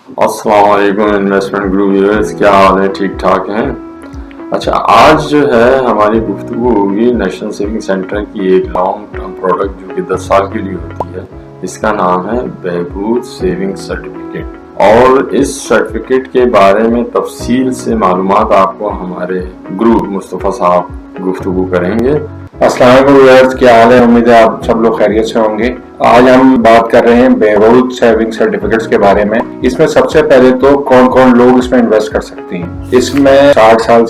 السلام علیکم انویسٹمنٹ گرو ویورز، کیا حال ہے؟ ٹھیک ٹھاک ہیں؟ اچھا، آج جو ہے ہماری گفتگو ہوگی نیشنل سیونگ سینٹر کی ایک لانگ ٹرم پروڈکٹ جو کہ 10 سال کے لیے ہوتی ہے. اس کا نام ہے بہبود سیونگ سرٹیفکیٹ، اور اس سرٹیفکیٹ کے بارے میں تفصیل سے معلومات آپ کو ہمارے گرو مصطفیٰ صاحب گفتگو کریں گے. السلام علیکم ویورز، کیا حال ہے؟ امید ہے آپ سب لوگ خیریت سے ہوں گے. آج ہم بات کر رہے ہیں بہبود سیونگ سرٹیفکیٹس کے بارے میں. اس میں سب سے پہلے تو کون کون لوگ اس میں انویسٹ کر سکتے ہیں. اس میں 60 سال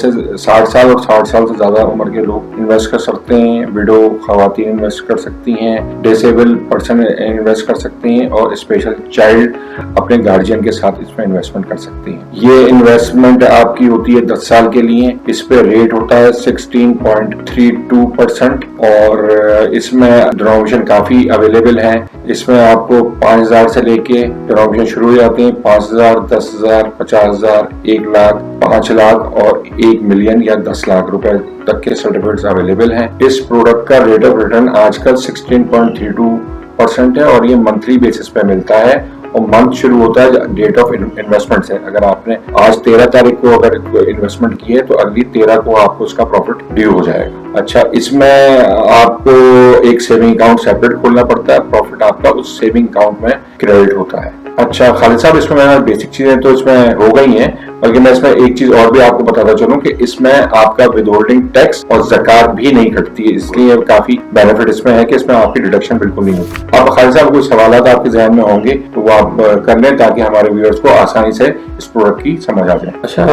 اور 60 سال سے زیادہ عمر کے لوگ انویسٹ کر سکتے ہیں، ویڈو خواتین انویسٹ کر سکتی ہیں، ڈسیبل پرسن انویسٹ کر سکتے ہیں، اور اسپیشل چائلڈ اپنے گارجین کے ساتھ اس میں انویسٹمنٹ کر سکتے ہیں. یہ انویسٹمنٹ آپ کی ہوتی ہے 10 سال کے لیے. اس پہ ریٹ ہوتا ہے 16.32%، اور اس میں ڈنومیشن کافی اویلیبل ہیں. اس میں آپ کو 5,000 سے لے کے ڈنومیشن شروع ہو جاتے ہیں. 5,000، 10,000، 50,000، 1 لاکھ، 5 لاکھ اور 1 ملین یا 10 لاکھ روپے تک کے سرٹیفکیٹس اویلیبل ہیں. اس پروڈکٹ کا ریٹ آف ریٹرن آج کل 16.32% ہے، اور یہ منتھلی بیسس پہ ملتا ہے، اور منتھ شروع ہوتا ہے ڈیٹ آف انویسٹمنٹ سے. اگر آپ نے آج 13 تاریخ کو اگر انویسٹمنٹ کی ہے تو اگلی 13 کو آپ کو اس کا پروفٹ ڈیو ہو جائے گا. اچھا، اس میں آپ کو ایک سیونگ اکاؤنٹ سیپریٹ کھولنا پڑتا ہے. پروفٹ آپ کا اس سیونگ اکاؤنٹ میں کریڈٹ ہوتا ہے. اچھا خالد صاحب، اس میں بیسک چیزیں تو اس میں ہو گئی ہیں، بلکہ میں اس میں ایک چیز اور بھی آپ کو بتاتا چلوں کہ اس میں آپ کا ود ہولڈنگ ٹیکس اور زکات بھی نہیں کٹتی ہے. اس لیے کافی بینیفٹ اس میں ہے کہ اس میں آپ کی ڈیڈکشن بالکل نہیں ہوتی. اب خالد صاحب کوئی سوالات آپ کے ذہن میں ہوں گے تو وہ آپ کر لیں تاکہ ہمارے ویورز کو آسانی سے اس پروڈکٹ کی سمجھ آ جائے. اچھا،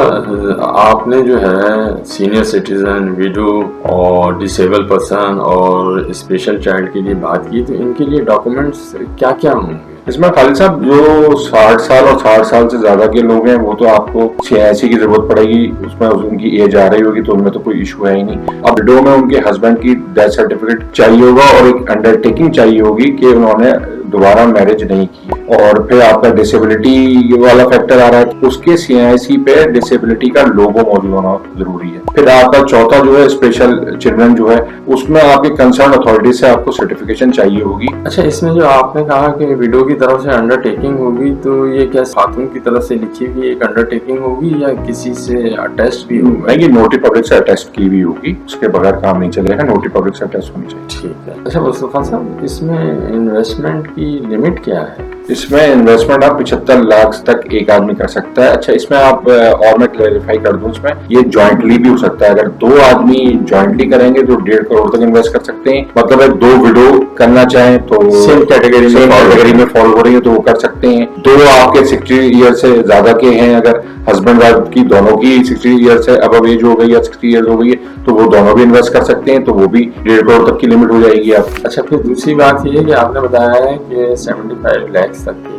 آپ نے جو ہے سینئر سٹیزن، ویڈو اور ڈسیبل پرسن اور اسپیشل چائلڈ کے لیے بات کی، تو ان کے لیے ڈاکومنٹس کیا کیا ہوں گے؟ اس میں خالد صاحب جو 60 سال اور 60 سال سے زیادہ کے لوگ ہیں وہ تو آپ کو CIC کی ضرورت پڑے گی. اس میں ان کی ایج آ رہی ہوگی تو ان میں تو کوئی ایشو ہے ہی نہیں. اب وڈو میں ان کے ہسبینڈ کی ڈیتھ سرٹیفکیٹ چاہیے ہوگا، اور ایک انڈر ٹیکنگ چاہیے ہوگی کہ انہوں نے دوبارہ میرج نہیں کی. اور پھر آپ کا ڈسیبلٹی والا فیکٹر آ رہا ہے، اس کے CIC پہ ڈسیبلٹی کا لوگو موجود ہونا ضروری ہے. پھر آپ کا چوتھا جو ہے اسپیشل چلڈرن جو ہے، اس میں آپ کے کنسرن اتھارٹی سے آپ کو سرٹیفکیشن چاہیے ہوگی. اچھا، اس میں جو آپ نے کہا کہ ویڈو کی طرف سے انڈر ٹیکنگ ہوگی، تو یہ کیا خاتون کی طرف سے لکھی ہوئی ایک انڈر ٹیکنگ ہوگی یا کسی سے اٹیسٹ بھی ہوگا؟ نہیں، یہ نوٹری پبلک سے اٹیسٹ کی ہوئی ہوگی، اس کے بغیر کام نہیں چلے گا. نوٹری پبلک سے اٹیسٹ ہونی چاہیے. ٹھیک ہے. اچھا مصطفیٰ صاحب، اس میں انویسٹمنٹ کی لمٹ کیا ہے؟ اس میں انویسٹمنٹ آپ 75 لاکھ تک ایک آدمی کر سکتا ہے. اچھا، اس میں آپ اور میں کلیریفائی کر دوں، اس میں یہ جوائنٹلی بھی ہو سکتا ہے. اگر 2 آدمی جوائنٹلی کریں گے تو 1.5 کروڑ تک انویسٹ کر سکتے ہیں. مطلب ہے 2 وڈو کرنا چاہیں تو سیم کیٹیگری میں فالو ہو رہی ہے تو وہ کر سکتے ہیں. 2 آپ کے 60 ایئر سے زیادہ کے ہیں، اگر ہسبینڈ وائف کی دونوں کی 60 ایئر سے ابو ایج ہو گئی یا 60 ایئر ہو گئی ہے تو وہ دونوں بھی انویسٹ کر سکتے ہیں، تو وہ بھی 1.5 کروڑ تک کی لمٹ ہو جائے گی آپ. اچھا، پھر دوسری بات یہ ہے کہ آپ نے بتایا ہے کہ 75 لاکھ تک کی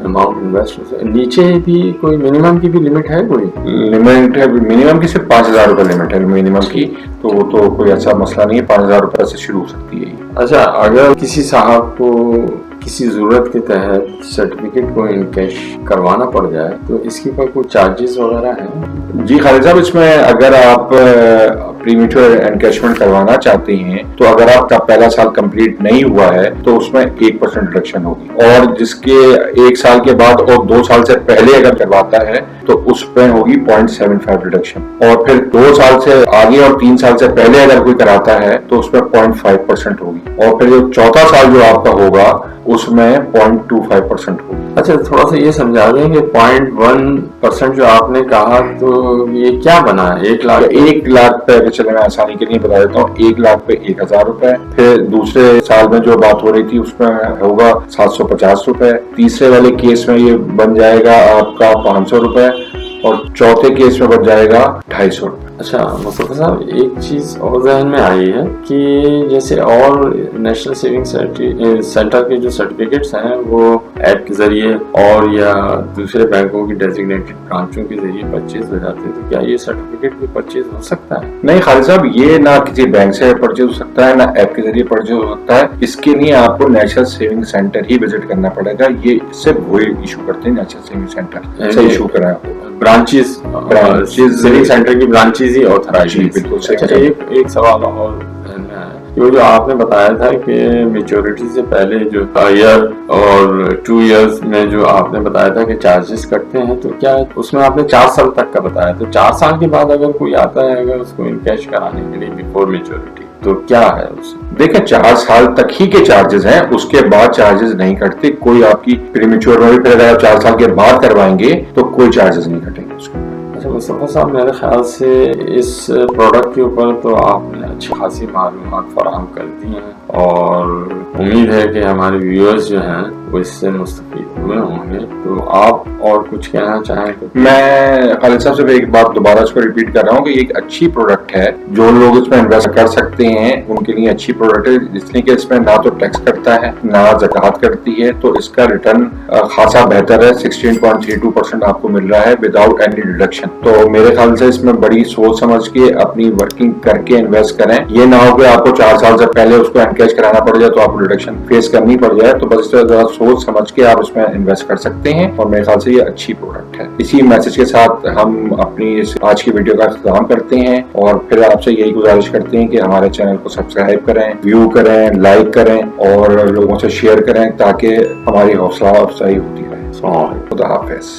اماؤنٹ انویسٹ ہو سکتا ہے. نیچے بھی کوئی منیمم کی بھی لمٹ ہے؟ کوئی لمٹ ہے منیمم کی؟ صرف 5,000 روپے لمٹ ہے منیمم کی، تو وہ تو کوئی ایسا مسئلہ نہیں ہے. 5,000 روپے سے شروع ہو سکتی ہے. اچھا، اگر کسی صاحب کو کسی ضرورت کے تحت سرٹیفکیٹ کو انکیش کروانا پڑ جائے تو اس کی کوئی چارجز وغیرہ ہیں؟ جی خالد صاحب، اس میں اگر آپ پری میچور انکیشمنٹ کروانا چاہتے ہیں تو اگر آپ کا پہلا سال کمپلیٹ نہیں ہوا ہے تو اس میں 1% ڈیڈکشن ہوگی، اور جس کے 1 سال کے بعد اور 2 سال سے پہلے اگر کرواتا ہے تو اس پہ ہوگی 0.75 ڈیڈکشن، اور پھر 2 سال سے آگے اور 3 سال سے پہلے اگر کوئی کراتا ہے تو اس پہ 0.5% ہوگی، اور پھر جو چوتھا سال جو آپ کا ہوگا اس میں 0.25% ہوگی. اچھا، تھوڑا سا یہ سمجھا دیں کہ 0.1% جو آپ نے کہا تو یہ کیا بنا ہے؟ 1 لاکھ پہ چلے میں آسانی کے لیے بتا دیتا ہوں. 1 لاکھ پہ 1,000 روپے. پھر دوسرے سال میں جو بات ہو رہی تھی اس میں ہوگا 750 روپے. تیسرے والے کیس میں یہ بن جائے گا آپ کا 500 روپے، اور چوتھے کیس میں بن جائے گا 250 روپے. اچھا مصطفیٰ صاحب، ایک چیز اور ذہن میں آئی ہے کہ جیسے اور نیشنل سیونگ سینٹر کے جو سرٹیفکیٹس ہیں وہ ایپ کے ذریعے اور یا دوسرے بینکوں کی ڈیزگنیٹڈ برانچوں کے ذریعے پرچیز ہو جاتے ہیں، تو کیا یہ سرٹیفکیٹ بھی پرچیز ہو سکتا ہے؟ نہیں خالد صاحب، یہ نہ کسی بینک سے پرچیز ہو سکتا ہے، نہ ایپ کے ذریعے پرچیز ہو سکتا ہے. اس کے لیے آپ کو نیشنل سیونگ سینٹر ہی وزٹ کرنا پڑے گا. یہ صرف وہی ایشو کرتے ہیں، نیشنل سیونگ سینٹر سے ایشو کریں. برانچیز سیونگ سینٹر کی برانچیز ہی آتھرائز. بالکل. اچھا، ایک سوال اور ذہن میں آیا کہ وہ جو آپ نے بتایا تھا کہ میچورٹی سے پہلے جو ایئر اور 2 ایئرز میں جو آپ نے بتایا تھا کہ چارجز کٹتے ہیں، تو کیا اس میں آپ نے 4 سال تک کا بتایا، تو 4 سال کے بعد اگر کوئی آتا ہے اگر اس کو ان کیش کرانے کے لیے بیفور میچورٹی، تو کیا ہے اس میں؟ دیکھیں 4 سال تک ہی کے چارجز ہیں، اس کے بعد چارجز نہیں کٹتے. کوئی آپ کی پری میچور میں بھی پھر اگر آپ 4 سال کے بعد کروائیں گے تو کوئی چارجز نہیں کٹیں گے اس کو. اچھا مصطفیٰ صاحب، میرے خیال سے اس پروڈکٹ کے اوپر تو آپ نے اچھی خاصی معلومات فراہم کر دی ہیں، اور امید ہے کہ ہمارے ویورز جو ہیں وہ اس سے مستفید ہوئے ہوں گے. تو آپ اور کچھ کہنا چاہیں تو؟ میں خالد صاحب سے ایک بات دوبارہ اس کو ریپیٹ کر رہا ہوں کہ یہ ایک اچھی پروڈکٹ ہے. جو لوگ اس میں انویسٹ کر سکتے ہیں ان کے لیے اچھی پروڈکٹ ہے، اس لیے کہ اس میں نہ تو ٹیکس کٹتا ہے نہ زکوٰۃ کٹتی ہے، تو اس کا ریٹرن خاصا بہتر ہے. 16.32% آپ کو مل رہا ہے وداؤٹ اینی ڈیڈکشن. تو میرے خیال سے اس میں بڑی سوچ سمجھ کے اپنی ورکنگ کر کے انویسٹ کریں. یہ نہ ہو کہ آپ کو 4 سال سے پہلے اس کو انکیش کرانا پڑ جائے تو آپ کو ڈیڈکشن فیس کرنی پڑ جائے. تو بس اس طرح ذرا سوچ سمجھ کے آپ اس میں انویسٹ کر سکتے ہیں، اور میرے خیال سے یہ اچھی پروڈکٹ ہے. اسی میسج کے ساتھ ہم اپنی آج کی ویڈیو کا اختتام کرتے ہیں، اور پھر آپ سے یہی گزارش کرتے ہیں کہ ہمارے چینل کو سبسکرائب کریں، ویو کریں، لائک کریں اور لوگوں سے شیئر کریں تاکہ ہماری حوصلہ افزائی ہوتی رہے. خدا حافظ.